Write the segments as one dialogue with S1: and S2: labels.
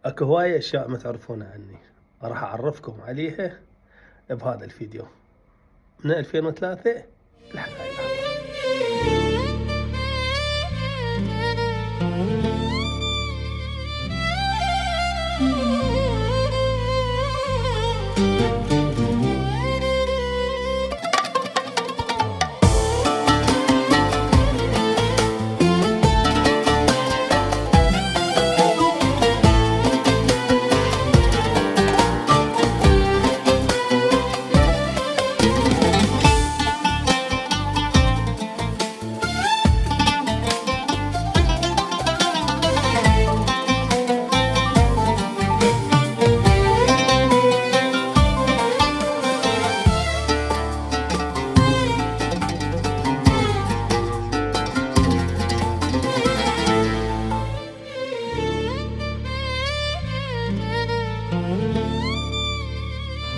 S1: اكو هواية اشياء ما تعرفونها عني، راح اعرفكم عليها بهذا الفيديو. من 2003 لحد هاي اللحظة.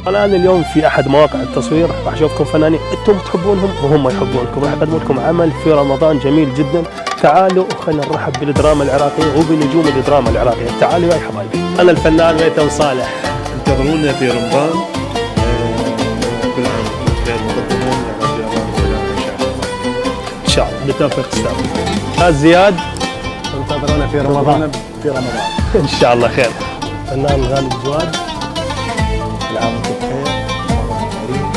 S1: الآن اليوم في أحد مواقع التصوير راح أشوفكم فنانين أنتم تحبونهم وهم يحبونكم، راح أقدم لكم عمل في رمضان جميل جدا. تعالوا وخلينا نرحب بالدراما العراقية وبنجوم الدراما العراقية. تعالوا يا حبايبي، أنا الفنان ميثم صالح.
S2: انتظرونا في رمضان. كل عام وانتم بخير، مقدما لرب امان وسلامه ان شاء الله.
S1: إن شاء الله بالتوفيق أستاذ زياد. انتظرونا في رمضان. إن شاء الله خير. فنان غالب جواد.
S2: كل عام وانتم بخير، رمضان كريم.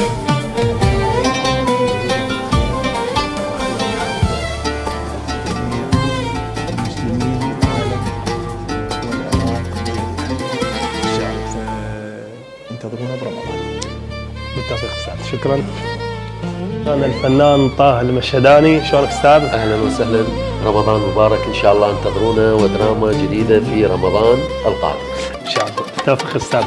S2: المسلمين والعالم والعراق والشعب. انتظرونا برمضان.
S1: بالتوفيق أستاذ، شكرا. أنا الفنان طه المشهداني. شلونك أستاذ؟
S3: اهلا وسهلا، رمضان مبارك ان شاء الله. انتظرونا ودراما جديده في رمضان القادم
S1: إن شاء الله بالتوفيق أستاذ.